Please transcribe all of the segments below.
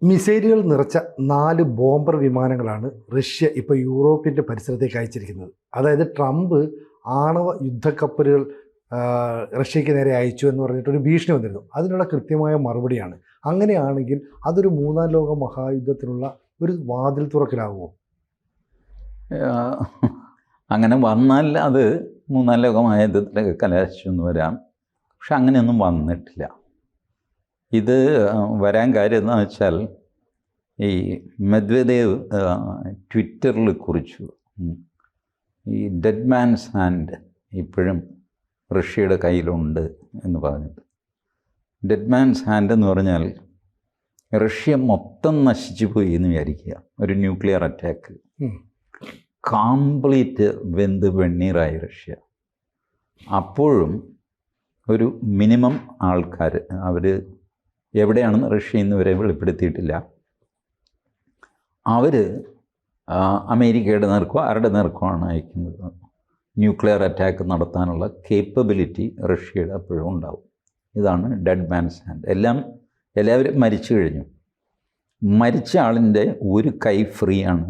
മിസൈലുകൾ നിറച്ച 4 ബോംബർ വിമാനങ്ങളാണ് റഷ്യ ഇപ്പോൾ യൂറോപ്പിൻ്റെ പരിസരത്തേക്ക് അയച്ചിരിക്കുന്നത്. അതായത് ട്രംപ് ആണവ യുദ്ധക്കപ്പലുകൾ റഷ്യയ്ക്ക് നേരെ അയച്ചു എന്ന് പറഞ്ഞിട്ടൊരു ഭീഷണി വന്നിരുന്നു. അതിനുള്ള കൃത്യമായ മറുപടിയാണ്. അങ്ങനെയാണെങ്കിൽ അതൊരു മൂന്നാം ലോക മഹായുദ്ധത്തിനുള്ള ഒരു വാതിൽ തുറക്കലാകുമോ? അങ്ങനെ വന്നാൽ അത് മൂന്നാം ലോക മഹായുദ്ധത്തിലേക്ക് കലാശിച്ചു എന്ന് വരാം. പക്ഷെ അങ്ങനെയൊന്നും വന്നിട്ടില്ല. ഇത് വരാൻ കാര്യം എന്താണെന്ന് വെച്ചാൽ ഈ മെദ്വദേവ് ട്വിറ്ററിൽ കുറിച്ചു, ഈ ഡെഡ് മാൻസ് ഹാൻഡ് ഇപ്പോഴും റഷ്യയുടെ കയ്യിലുണ്ട് എന്ന് പറഞ്ഞിട്ട്. ഡെഡ് മാൻസ് ഹാൻഡ് എന്ന് പറഞ്ഞാൽ റഷ്യ മൊത്തം നശിച്ചു പോയി എന്ന് വിചാരിക്കുക. ഒരു ന്യൂക്ലിയർ അറ്റാക്ക്, കംപ്ലീറ്റ് വെന്ത് വെണ്ണീറായി റഷ്യ. അപ്പോഴും ഒരു മിനിമം ആൾക്കാർ, അവർ എവിടെയാണെന്ന് റഷ്യ ഇന്ന് വരെ വെളിപ്പെടുത്തിയിട്ടില്ല, അവർ അമേരിക്കയുടെ നേർക്കോ ആരുടെ നേർക്കമാണ് അയക്കുന്നത്. ന്യൂക്ലിയർ അറ്റാക്ക് നടത്താനുള്ള കേപ്പബിലിറ്റി റഷ്യയുടെ അപ്പോഴും ഉണ്ടാവും. ഇതാണ് ഡെഡ് മാൻസ് ഹാൻഡ്. എല്ലാവരും മരിച്ചു കഴിഞ്ഞു. മരിച്ച ആളിൻ്റെ ഒരു കൈ ഫ്രീ ആണ്,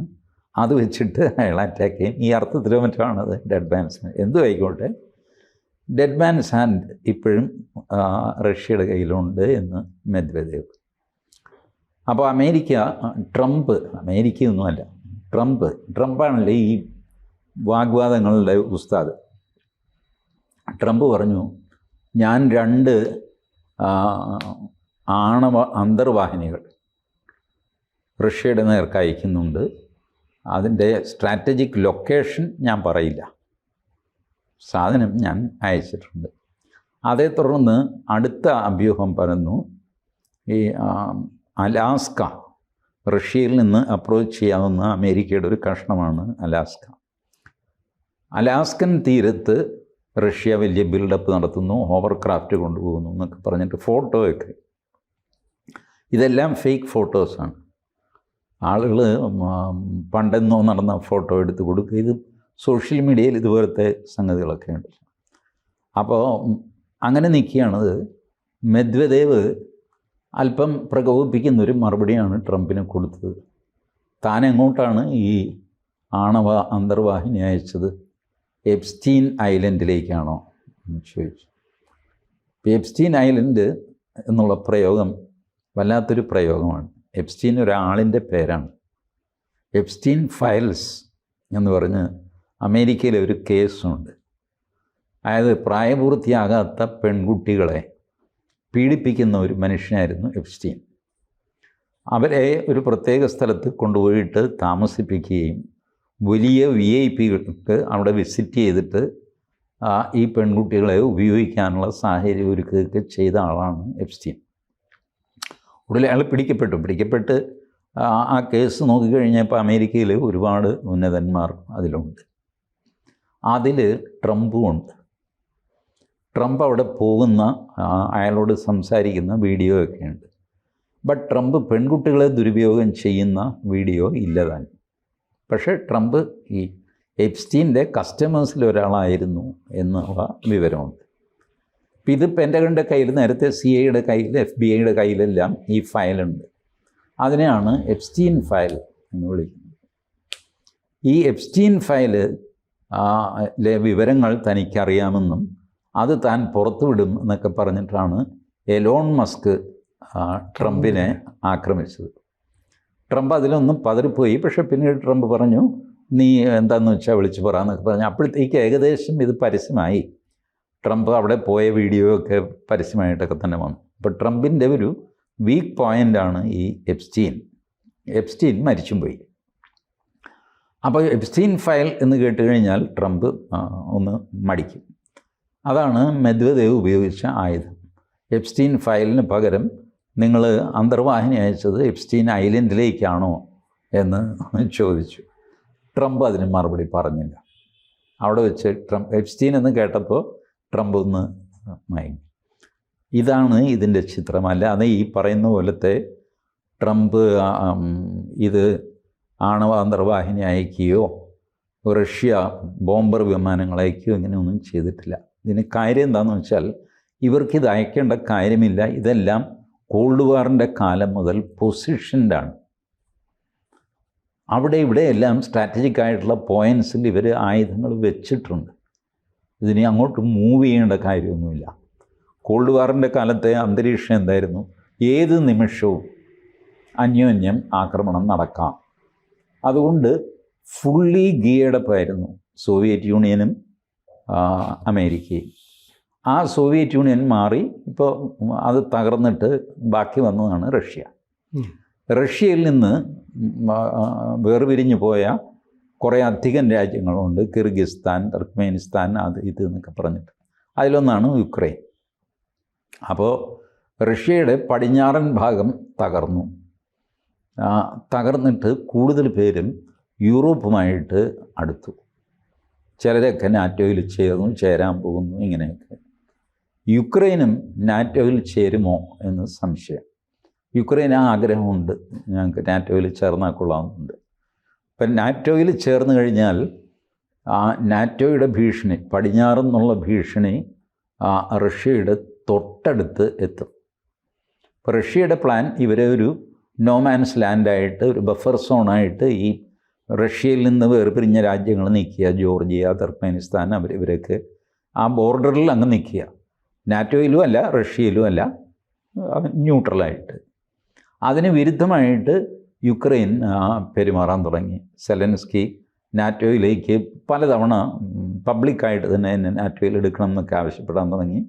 അത് വെച്ചിട്ട് അയാൾ അറ്റാക്ക് ചെയ്യും. ഈ അർത്ഥത്തിലോ മറ്റോ ആണത് ഡെഡ് മാൻസ് ഹാൻഡ്. എന്തും ആയിക്കോട്ടെ, ഡെഡ് മാൻസ് ഹാൻഡ് ഇപ്പോഴും റഷ്യയുടെ കയ്യിലുണ്ട് എന്ന് മെദ്വദേവ്. അപ്പോൾ അമേരിക്കയൊന്നുമല്ല, ട്രംപാണല്ലേ ഈ വാഗ്വാദങ്ങളുടെ ഉസ്താദ്. ട്രംപ് പറഞ്ഞു, ഞാൻ 2 ആണവ അന്തർവാഹിനികൾ റഷ്യയുടെ നേർക്ക് അയക്കുന്നുണ്ട്, അതിൻ്റെ സ്ട്രാറ്റജിക് ലൊക്കേഷൻ ഞാൻ പറയില്ല, സാധനം ഞാൻ അയച്ചിട്ടുണ്ട്. അതേ തുടർന്ന് അടുത്ത അഭ്യൂഹം പറഞ്ഞു, ഈ അലാസ്ക, റഷ്യയിൽ നിന്ന് അപ്രോച്ച് ചെയ്യാവുന്ന അമേരിക്കയുടെ ഒരു കഷ്ണമാണ് അലാസ്ക. അലാസ്കൻ തീരത്ത് റഷ്യ വലിയ ബിൽഡപ്പ് നടത്തുന്നു, ഹോവർക്രാഫ്റ്റ് കൊണ്ടുപോകുന്നു എന്നൊക്കെ പറഞ്ഞിട്ട് ഫോട്ടോയൊക്കെ. ഇതെല്ലാം ഫേക്ക് ഫോട്ടോസാണ്. ആളുകൾ പണ്ടെന്നോ നടന്ന ഫോട്ടോ എടുത്ത് കൊടുക്കുക. ഇത് സോഷ്യൽ മീഡിയയിൽ ഇതുപോലത്തെ സംഗതികളൊക്കെ ഉണ്ട്. അപ്പോൾ അങ്ങനെ നിൽക്കുകയാണത്. മെദ്വദേവ് അല്പം പ്രകോപിപ്പിക്കുന്നൊരു മറുപടിയാണ് ട്രംപിന് കൊടുത്തത്. താൻ എങ്ങോട്ടാണ് ഈ ആണവ അന്തർവാഹിനി അയച്ചത്? എപ്സ്റ്റീൻ ഐലൻഡിലേക്കാണോ എന്ന് ചോദിച്ചു. എപ്സ്റ്റീൻ ഐലൻഡ് എന്നുള്ള പ്രയോഗം വല്ലാത്തൊരു പ്രയോഗമാണ്. എപ്സ്റ്റീൻ ഒരാളിൻ്റെ പേരാണ്. എപ്സ്റ്റീൻ ഫയൽസ് എന്ന് പറഞ്ഞ് അമേരിക്കയിലെ ഒരു കേസുണ്ട്. അതായത് പ്രായപൂർത്തിയാകാത്ത പെൺകുട്ടികളെ പീഡിപ്പിക്കുന്ന ഒരു മനുഷ്യനായിരുന്നു എപ്സ്റ്റീൻ. അവരെ ഒരു പ്രത്യേക സ്ഥലത്ത് കൊണ്ടുപോയിട്ട് താമസിപ്പിക്കുകയും വലിയ VIP-കൾക്ക് അവിടെ വിസിറ്റ് ചെയ്തിട്ട് ഈ പെൺകുട്ടികളെ ഉപയോഗിക്കാനുള്ള സാഹചര്യം ഒരുക്കുകയൊക്കെ ചെയ്ത ആളാണ് എപ്സ്റ്റീൻ. ഉടനെ അയാൾ പിടിക്കപ്പെട്ട് ആ കേസ് നോക്കിക്കഴിഞ്ഞപ്പോൾ അമേരിക്കയിൽ ഒരുപാട് ഉന്നതന്മാർ അതിലുണ്ട്. അതിൽ ട്രംപും ഉണ്ട്. ട്രംപ് അവിടെ പോകുന്ന, അയാളോട് സംസാരിക്കുന്ന വീഡിയോ ഒക്കെ ഉണ്ട്. ബട്ട് ട്രംപ് പെൺകുട്ടികളെ ദുരുപയോഗം ചെയ്യുന്ന വീഡിയോ ഇല്ലതാൻ. പക്ഷേ ട്രംപ് ഈ എപ്സ്റ്റീൻ്റെ കസ്റ്റമേഴ്സിൽ ഒരാളായിരുന്നു എന്നുള്ള വിവരമുണ്ട്. ഇപ്പം ഇത് പെൻറ്റഗണിൻ്റെ കയ്യിൽ, നേരത്തെ CIA-യുടെ കയ്യിൽ, FBI-യുടെ കയ്യിലെല്ലാം ഈ ഫയലുണ്ട്. അതിനെയാണ് എപ്സ്റ്റീൻ ഫയൽ എന്ന് വിളിക്കുന്നത്. ഈ എപ്സ്റ്റീൻ ഫയല് വിവരങ്ങൾ തനിക്കറിയാമെന്നും അത് താൻ പുറത്തുവിടും എന്നൊക്കെ പറഞ്ഞിട്ടാണ് എലോൺ മസ്ക് ട്രംപിനെ ആക്രമിച്ചത്. ട്രംപ് അതിലൊന്നും പതറിപ്പോയി. പക്ഷേ പിന്നീട് ട്രംപ് പറഞ്ഞു, നീ എന്താണെന്ന് വെച്ചാൽ വിളിച്ച് പറയാമെന്നൊക്കെ പറഞ്ഞു. അപ്പോഴത്തേക്ക് ഏകദേശം ഇത് പരസ്യമായി. ട്രംപ് അവിടെ പോയ വീഡിയോ ഒക്കെ പരസ്യമായിട്ടൊക്കെ തന്നെ വന്നു. അപ്പോൾ ട്രംപിൻ്റെ ഒരു വീക്ക് പോയിൻ്റാണ് ഈ എപ്സ്റ്റീൻ മരിച്ചും പോയി. അപ്പോൾ എപ്സ്റ്റീൻ ഫയൽ എന്ന് കേട്ട് കഴിഞ്ഞാൽ ട്രംപ് ഒന്ന് മടിക്കും. അതാണ് മെദ്വദേവ് ഉപയോഗിച്ച ആയുധം. എപ്സ്റ്റീൻ ഫയലിന് പകരം നിങ്ങൾ അന്തർവാഹിനി അയച്ചത് എപ്സ്റ്റീൻ ഐലൻഡിലേക്കാണോ എന്ന് ചോദിച്ചു. ട്രംപ് അതിന് മറുപടി പറഞ്ഞില്ല. അവിടെ വെച്ച് എപ്സ്റ്റീൻ എന്ന് കേട്ടപ്പോൾ ട്രംപ് ഒന്ന് മയങ്ങി. ഇതാണ് ഇതിൻ്റെ ചിത്രം. അല്ലാതെ ഈ പറയുന്ന പോലത്തെ ട്രംപ് ഇത് ആണവ അന്തർവാഹിനി അയക്കുകയോ റഷ്യ ബോംബർ വിമാനങ്ങൾ അയക്കുകയോ ഇങ്ങനെയൊന്നും ചെയ്തിട്ടില്ല. ഇതിന് കാര്യം എന്താണെന്ന് വെച്ചാൽ, ഇവർക്കിത് അയക്കേണ്ട കാര്യമില്ല. ഇതെല്ലാം കോൾഡ് വാറിൻ്റെ കാലം മുതൽ പൊസിഷൻഡാണ്. അവിടെ ഇവിടെയെല്ലാം സ്ട്രാറ്റജിക് ആയിട്ടുള്ള പോയിൻറ്റ്സിൽ ഇവർ ആയുധങ്ങൾ വെച്ചിട്ടുണ്ട്. ഇതിനെ അങ്ങോട്ട് മൂവ് ചെയ്യേണ്ട കാര്യമൊന്നുമില്ല. കോൾഡ് വാറിൻ്റെ കാലത്തെ അന്തരീക്ഷം എന്തായിരുന്നു? ഏത് നിമിഷവും അന്യോന്യം ആക്രമണം നടക്കാം. അതുകൊണ്ട് ഫുള്ളി ഗിയർഡപ്പ് ആയിരുന്നു സോവിയറ്റ് യൂണിയനും അമേരിക്കയും. ആ സോവിയറ്റ് യൂണിയൻ മാറി ഇപ്പോൾ അത് തകർന്നിട്ട് ബാക്കി വന്നതാണ് റഷ്യ. റഷ്യയിൽ നിന്ന് വേർപിരിഞ്ഞു പോയ കുറേ അധികം രാജ്യങ്ങളുണ്ട്. കിർഗിസ്ഥാൻ, തുർക്ക്മെനിസ്ഥാൻ, അത് ഇത് എന്നൊക്കെ പറഞ്ഞിട്ട്. അതിലൊന്നാണ് യുക്രൈൻ. അപ്പോൾ റഷ്യയുടെ പടിഞ്ഞാറൻ ഭാഗം തകർന്നു. തകർന്നിട്ട് കൂടുതൽ പേരും യൂറോപ്പുമായിട്ട് അടുത്തു. ചിലരൊക്കെ നാറ്റോയിൽ ചേർന്നു, ചേരാൻ പോകുന്നു, ഇങ്ങനെയൊക്കെ. യുക്രൈനും നാറ്റോയിൽ ചേരുമോ എന്ന് സംശയം. യുക്രൈൻ ആഗ്രഹമുണ്ട്, ഞങ്ങൾക്ക് നാറ്റോയിൽ ചേർന്നാൽ കൊള്ളാമെന്നുണ്ട്. ഇപ്പം നാറ്റോയിൽ ചേർന്ന് കഴിഞ്ഞാൽ നാറ്റോയുടെ ഭീഷണി, പടിഞ്ഞാറെന്നുള്ള ഭീഷണി റഷ്യയുടെ തൊട്ടടുത്ത് എത്തും. ഇപ്പോൾ റഷ്യയുടെ പ്ലാൻ ഇവരെ ഒരു നോമാൻസ് ലാൻഡായിട്ട്, ഒരു ബഫർ സോണായിട്ട് ഈ റഷ്യയിൽ നിന്ന് വേർപിരിഞ്ഞ രാജ്യങ്ങൾ നിൽക്കുക. ജോർജിയ, തുർക്ക്മെനിസ്ഥാൻ, ഇവരൊക്കെ ആ ബോർഡറിൽ അങ്ങ് നിൽക്കുക. നാറ്റോയിലും അല്ല, റഷ്യയിലും അല്ല, ന്യൂട്രലായിട്ട്. അതിന് വിരുദ്ധമായിട്ട് യുക്രൈൻ പെരുമാറാൻ തുടങ്ങി. സെലൻസ്കി നാറ്റോയിലേക്ക് പലതവണ പബ്ലിക്കായിട്ട് തന്നെ നാറ്റോയിൽ എടുക്കണം എന്നൊക്കെ ആവശ്യപ്പെടാൻ തുടങ്ങി.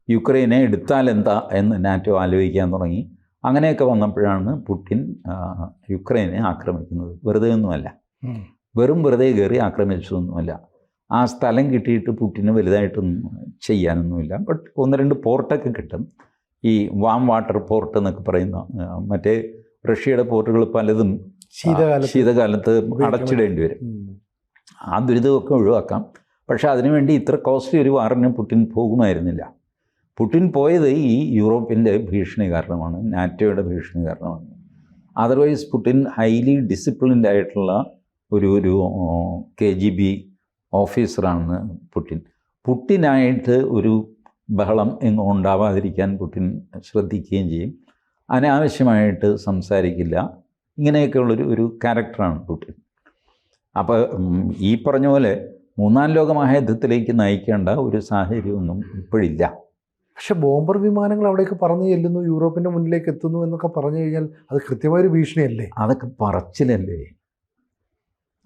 യുക്രൈനെ എടുത്താൽ എന്താ എന്ന് നാറ്റോ ആലോചിക്കാൻ തുടങ്ങി. അങ്ങനെയൊക്കെ വന്നപ്പോഴാണ് പുടിൻ യുക്രൈനെ ആക്രമിക്കുന്നത്. വെറുതെ ഒന്നുമല്ല, വെറുതെ കയറി ആക്രമിച്ചതൊന്നുമല്ല. ആ സ്ഥലം കിട്ടിയിട്ട് പുടിന് വലുതായിട്ടൊന്നും ചെയ്യാനൊന്നുമില്ല. ബട്ട് 1-2 പോർട്ടൊക്കെ കിട്ടും. ഈ വാം വാട്ടർ പോർട്ട് എന്നൊക്കെ പറയുന്ന മറ്റേ റഷ്യയുടെ പോർട്ടുകൾ പലതും ശീതകാലത്ത് അടച്ചിടേണ്ടി വരും. ആ ദുരിതമൊക്കെ ഒഴിവാക്കാം. പക്ഷേ അതിനുവേണ്ടി ഇത്ര കോസ്റ്റ്ലി ഒരു വാറിന് പുടിൻ പോകുമായിരുന്നില്ല. പുടിൻ പോയത് ഈ യൂറോപ്പിൻ്റെ ഭീഷണി കാരണമാണ്, നാറ്റോയുടെ ഭീഷണി കാരണമാണ്. അതർവൈസ് പുടിൻ ഹൈലി ഡിസിപ്ലിൻഡ് ആയിട്ടുള്ള ഒരു KGB ഓഫീസറാണ് പുടിൻ. പുടിനായിട്ട് ഒരു ബഹളം എങ്ങും ഉണ്ടാവാതിരിക്കാൻ പുടിൻ ശ്രദ്ധിക്കുകയും ചെയ്യും. അനാവശ്യമായിട്ട് സംസാരിക്കില്ല. ഇങ്ങനെയൊക്കെയുള്ളൊരു ക്യാരക്ടറാണ് പുടിൻ. അപ്പോൾ ഈ പറഞ്ഞ പോലെ 3-ാം ലോക മഹായുദ്ധത്തിലേക്ക് നയിക്കേണ്ട ഒരു സാഹചര്യമൊന്നും ഇപ്പോഴില്ല. പക്ഷെ ബോംബർ വിമാനങ്ങൾ അവിടേക്ക് പറന്ന് ചെല്ലുന്നു, യൂറോപ്പിൻ്റെ മുന്നിലേക്ക് എത്തുന്നു എന്നൊക്കെ പറഞ്ഞു കഴിഞ്ഞാൽ അത് കൃത്യമായൊരു ഭീഷണിയല്ലേ? അതൊക്കെ പറച്ചിലല്ലേ,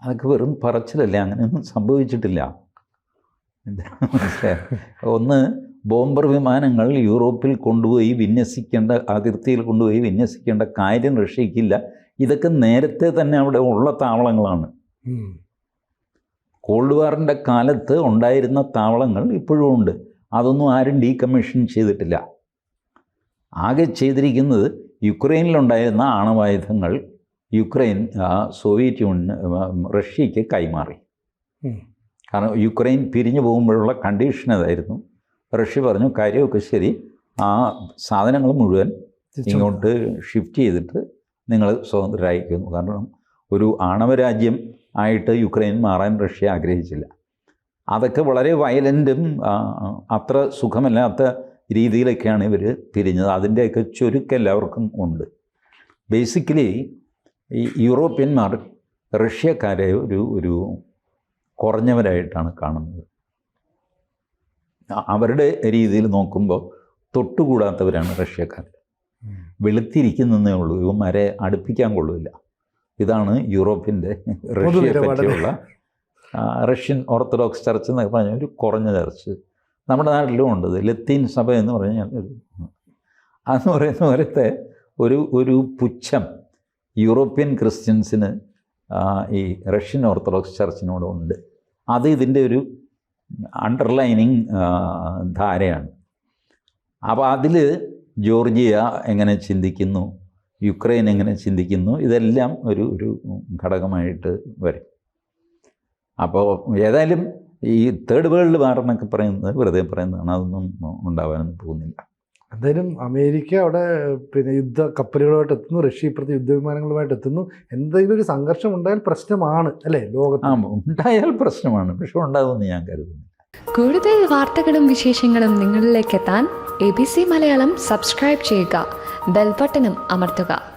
അതൊക്കെ വെറും പറച്ചിലല്ലേ. അങ്ങനെയൊന്നും സംഭവിച്ചിട്ടില്ല. ഒന്ന്, ബോംബർ വിമാനങ്ങൾ യൂറോപ്പിൽ കൊണ്ടുപോയി വിന്യസിക്കേണ്ട, അതിർത്തിയിൽ കൊണ്ടുപോയി വിന്യസിക്കേണ്ട കാര്യം റഷ്യയ്ക്കില്ല. ഇതൊക്കെ നേരത്തെ തന്നെ അവിടെ ഉള്ള താവളങ്ങളാണ്. കോൾഡ് വാറിൻ്റെ കാലത്ത് ഉണ്ടായിരുന്ന താവളങ്ങൾ ഇപ്പോഴും ഉണ്ട്. അതൊന്നും ആരും ഡീകമ്മീഷൻ ചെയ്തിട്ടില്ല. ആകെ ചെയ്തിരിക്കുന്നത് യുക്രൈനിലുണ്ടായിരുന്ന ആണവായുധങ്ങൾ യുക്രൈൻ സോവിയറ്റ് യൂണിയൻ റഷ്യയ്ക്ക് കൈമാറി. കാരണം യുക്രൈൻ പിരിഞ്ഞു പോകുമ്പോഴുള്ള കണ്ടീഷൻ അതായിരുന്നു. റഷ്യ പറഞ്ഞു, കാര്യമൊക്കെ ശരി, ആ സാധനങ്ങൾ മുഴുവൻ ഇങ്ങോട്ട് ഷിഫ്റ്റ് ചെയ്തിട്ട് നിങ്ങൾ സ്വതന്ത്രരായിരിക്കുന്നു. കാരണം ഒരു ആണവരാജ്യം ആയിട്ട് യുക്രൈൻ മാറാൻ റഷ്യ ആഗ്രഹിച്ചില്ല. അതൊക്കെ വളരെ വയലൻറ്റും അത്ര സുഖമല്ലാത്ത രീതിയിലൊക്കെയാണ് ഇവർ പിരിഞ്ഞത്. അതിൻ്റെയൊക്കെ ചുരുക്കം എല്ലാവർക്കും ഉണ്ട്. ബേസിക്കലി ഈ യൂറോപ്യന്മാർ റഷ്യക്കാരെ ഒരു കുറഞ്ഞവരായിട്ടാണ് കാണുന്നത്. അവരുടെ രീതിയിൽ നോക്കുമ്പോൾ തൊട്ടുകൂടാത്തവരാണ് റഷ്യക്കാർ. വെളുത്തിരിക്കുന്നതേ ഉള്ളൂ, ഇവന്മാരെ അടുപ്പിക്കാൻ കൊള്ളില്ല. ഇതാണ് യൂറോപ്പിൻ്റെ റഷ്യയെ പറ്റിയുള്ള റഷ്യൻ ഓർത്തഡോക്സ് ചർച്ച് എന്നൊക്കെ പറഞ്ഞാൽ ഒരു കുറഞ്ഞ ചർച്ച്. നമ്മുടെ നാട്ടിലും ഉണ്ട് ലത്തീൻ സഭ എന്ന് പറഞ്ഞാൽ. അതെന്ന് പറയുന്ന പോലത്തെ ഒരു പുച്ഛം യൂറോപ്യൻ ക്രിസ്ത്യൻസിന് ഈ റഷ്യൻ ഓർത്തഡോക്സ് ചർച്ചിനോടുണ്ട്. അത് ഇതിൻ്റെ ഒരു അണ്ടർലൈനിങ് ധാരയാണ്. അപ്പോൾ അതിൽ ജോർജിയ എങ്ങനെ ചിന്തിക്കുന്നു, യുക്രൈൻ എങ്ങനെ ചിന്തിക്കുന്നു, ഇതെല്ലാം ഒരു ഘടകമായിട്ട് വരും. അപ്പോൾ ഏതായാലും ഈ തേർഡ് വേൾഡ് വാർ എന്നൊക്കെ പറയുന്നത് വെറുതെ പറയുന്നതാണ്. അതൊന്നും ഉണ്ടാവാനൊന്നും പോകുന്നില്ല. എന്തായാലും അമേരിക്ക അവിടെ യുദ്ധ കപ്പലുകളുമായിട്ട് എത്തുന്നു, റഷ്യ ഇപ്പുറത്തെ യുദ്ധവിമാനങ്ങളുമായിട്ട് എത്തുന്നു. എന്തെങ്കിലും ഒരു സംഘർഷം ഉണ്ടായാൽ പ്രശ്നമാണ് അല്ലേ ലോകത്ത്? ഉണ്ടായാൽ പ്രശ്നമാണ്, പക്ഷെ ഉണ്ടാകുമെന്ന് ഞാൻ കരുതുന്നു. കൂടുതൽ വാർത്തകളും വിശേഷങ്ങളും നിങ്ങളിലേക്ക് എത്താൻ ABC മലയാളം സബ്സ്ക്രൈബ് ചെയ്യുക. ബെൽബട്ടനും അമർത്തുക.